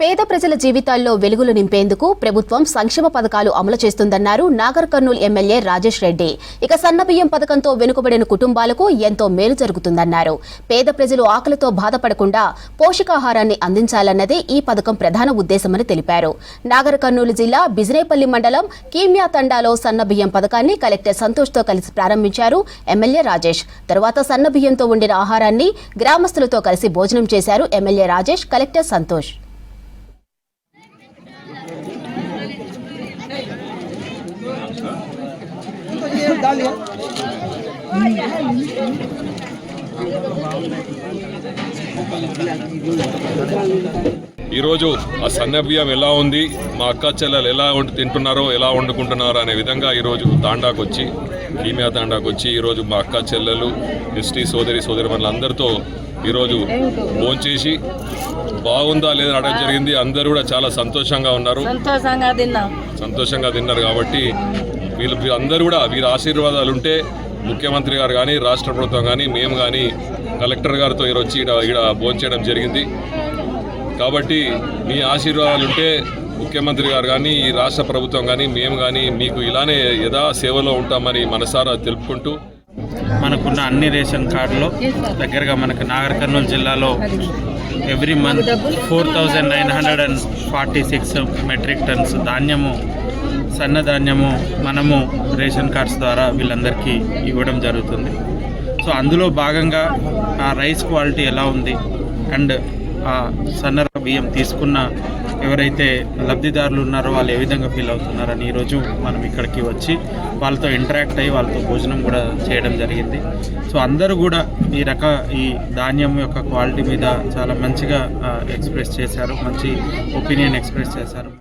పేద ప్రజల జీవితాల్లో వెలుగులు నింపేందుకు ప్రభుత్వం సంక్షేమ పథకాలు అమలు చేస్తుందన్నారు నాగర్ కర్నూల్ ఎమ్మెల్యే రాజేష్ రెడ్డి. ఇక సన్నబియ్యం పథకంతో వెనుకబడిన కుటుంబాలకు ఎంతో మేలు జరుగుతుందన్నారు. పేద ప్రజలు ఆకలితో బాధపడకుండా పోషకాహారాన్ని అందించాలన్నదే ఈ పథకం ప్రధాన ఉద్దేశమని తెలిపారు. నాగర్ కర్నూలు జిల్లా బిజినేపల్లి మండలం కీమ్యా తండాలో సన్నబియ్యం పథకాన్ని కలెక్టర్ సంతోష్తో కలిసి ప్రారంభించారు ఎమ్మెల్యే రాజేష్. తర్వాత సన్నబియ్యంతో వండిన ఆహారాన్ని గ్రామస్తులతో కలిసి భోజనం చేశారు ఎమ్మెల్యే రాజేష్, కలెక్టర్ సంతోష్. ఈరోజు ఆ సన్నబియ్యం ఎలా ఉంది, మా అక్క చెల్లెలు ఎలా తింటున్నారో, ఎలా వండుకుంటున్నారో అనే విధంగా ఈరోజు తాండాకు వచ్చి కీమియా తాండాకు వచ్చి ఈరోజు మా అక్క చెల్లెలు ఎస్టీ సోదరిమణులు అందరితో ఈరోజు భోంచేసి బాగుందా లేదని అడగడం జరిగింది. అందరూ కూడా చాలా సంతోషంగా ఉన్నారు, సంతోషంగా తిన్నారు. కాబట్టి అందరూ కూడా వీరి ఆశీర్వాదాలు ఉంటే ముఖ్యమంత్రి గారు కానీ, రాష్ట్ర ప్రభుత్వం కానీ, మేము కానీ కలెక్టర్ గారితో వచ్చి ఇక్కడ భోంచేయడం జరిగింది. కాబట్టి మీ ఆశీర్వాదాలు ఉంటే ముఖ్యమంత్రి గారు కానీ, ఈ రాష్ట్ర ప్రభుత్వం కానీ, మేము కానీ మీకు ఇలానే యథా సేవలో ఉంటామని మనసారా తెలుపుకుంటూ, మనకున్న అన్ని రేషన్ కార్డులో దగ్గరగా మనకు నాగర్ కర్నూలు జిల్లాలో ఎవ్రీ మంత్ 4,946 మెట్రిక్ టన్స్ ధాన్యము, సన్నధాన్యము మనము రేషన్ కార్డ్స్ ద్వారా వీళ్ళందరికీ ఇవ్వడం జరుగుతుంది. సో అందులో భాగంగా ఆ రైస్ క్వాలిటీ ఎలా ఉంది అండ్ ఆ సన్న బియ్యం తీసుకున్న ఎవరైతే లబ్ధిదారులు ఉన్నారో వాళ్ళు ఏ విధంగా ఫీల్ అవుతున్నారని ఈరోజు మనం ఇక్కడికి వచ్చి వాళ్ళతో ఇంటరాక్ట్ అయ్యి వాళ్ళతో భోజనం కూడా చేయడం జరిగింది. సో అందరూ కూడా ఈ ధాన్యం యొక్క క్వాలిటీ మీద చాలా మంచిగా ఎక్స్ప్రెస్ చేశారు, మంచి ఒపీనియన్ ఎక్స్ప్రెస్ చేశారు.